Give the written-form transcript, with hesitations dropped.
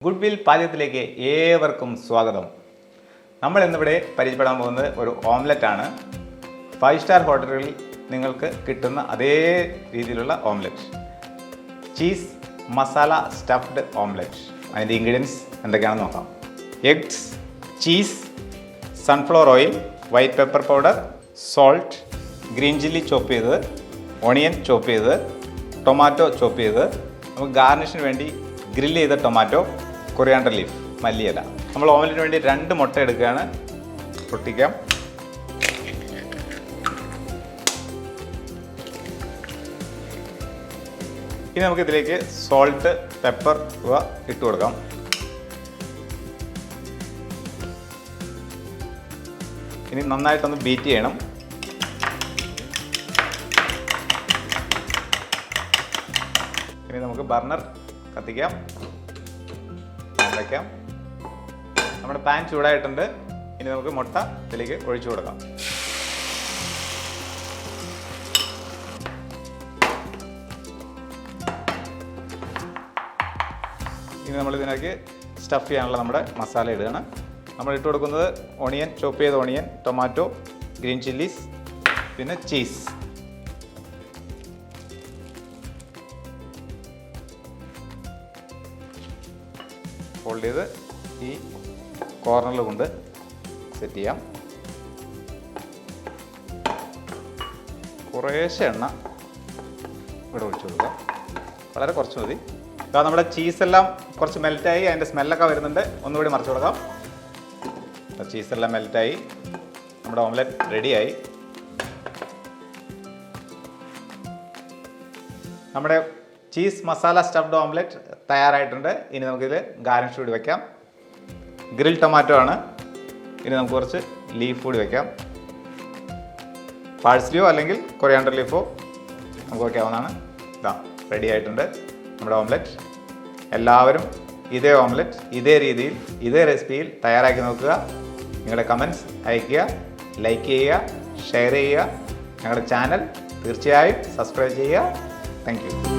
Goodwill പാചകത്തിലേക്ക് ഏവർക്കും സ്വാഗതം. നമ്മൾ ഇന്നിവിടെ പരിചയപ്പെടാൻ പോകുന്നത് ഒരു ഓംലെറ്റ് ആണ്. 5 സ്റ്റാർ ഹോട്ടലുകളിൽ നിങ്ങൾക്ക് കിട്ടുന്ന അതേ രീതിയിലുള്ള omelette, cheese masala stuffed omelette. അതിൻ്റെ ഇൻഗ്രീഡിയൻസ് എന്തൊക്കെയാണെന്ന് നോക്കാം. Eggs, cheese, sunflower oil, white pepper powder, salt, green chilli chop ചെയ്തത്, ഓണിയൻ ചോപ്പ് ചെയ്തത്, ടൊമാറ്റോ ചോപ്പ് ചെയ്തത്, നമുക്ക് ഗാർണിഷിന് വേണ്ടി ഗ്രില്ല് ചെയ്ത ടൊമാറ്റോ, കൊറിയാണ്ടർ ലീഫ്, മല്ലിയില. നമ്മൾ ഓംലെറ്റിന് വേണ്ടി 2 മുട്ട എടുക്കുകയാണ്. പൊട്ടിക്കാം. ഇനി നമുക്കിതിലേക്ക് സോൾട്ട്, പെപ്പർ ഇവ ഇട്ട് കൊടുക്കാം. ഇനി നന്നായിട്ടൊന്ന് ബീറ്റ് ചെയ്യണം. ഇനി നമുക്ക് ബർണർ കത്തിക്കാം, വയ്ക്കാം. നമ്മുടെ പാൻ ചൂടായിട്ടുണ്ട്. ഇനി നമുക്ക് മുട്ട ഇതിലേക്ക് ഒഴിച്ചു കൊടുക്കാം. ഇനി നമ്മൾ ഇതിലേക്ക് സ്റ്റഫ് ചെയ്യാനുള്ള നമ്മുടെ മസാല ഇടുകയാണ്. നമ്മൾ ഇട്ട് കൊടുക്കുന്നത് ഓണിയൻ, ചോപ്പ് ചെയ്ത ഓണിയൻ, ടൊമാറ്റോ, ഗ്രീൻ ചില്ലീസ്, പിന്നെ ചീസ്. ഫോൾഡ് ചെയ്ത് ഈ കോർണറിൽ കൊണ്ട് സെറ്റ് ചെയ്യാം. കുറേശ്ശെ എണ്ണ ഇവിടെ ഒഴിച്ചു കൊടുക്കാം. വളരെ കുറച്ച് മതി. അപ്പോൾ നമ്മുടെ ചീസെല്ലാം കുറച്ച് മെൽറ്റായി, അതിൻ്റെ സ്മെല്ലൊക്കെ വരുന്നുണ്ട്. ഒന്നുകൂടി മറിച്ച് കൊടുക്കാം. ചീസെല്ലാം മെൽറ്റായി, നമ്മുടെ ഓംലെറ്റ് റെഡിയായി. നമ്മുടെ ചീസ് മസാല സ്റ്റഫ്ഡ് ഓംലെറ്റ് തയ്യാറായിട്ടുണ്ട്. ഇനി നമുക്കിത് ഗാർണിഷ് കൂടി വയ്ക്കാം. ഗ്രിൽ ടൊമാറ്റോ ആണ്. ഇനി നമുക്ക് കുറച്ച് ലീഫ് കൂടി വയ്ക്കാം. പാഴ്സ്ലിയോ അല്ലെങ്കിൽ കൊറിയാണ്ടർ ലീഫോ നമുക്ക് വയ്ക്കാവുന്നതാണ്. ഇതാ റെഡി ആയിട്ടുണ്ട് നമ്മുടെ ഓംലെറ്റ്. എല്ലാവരും ഇതേ ഓംലെറ്റ് ഇതേ രീതിയിൽ ഇതേ റെസിപ്പിയിൽ തയ്യാറാക്കി നോക്കുക. നിങ്ങളുടെ കമൻറ്റ്സ് അയയ്ക്കുക, ലൈക്ക് ചെയ്യുക, ഷെയർ ചെയ്യുക. ഞങ്ങളുടെ ചാനൽ തീർച്ചയായും സബ്സ്ക്രൈബ് ചെയ്യുക. Thank you.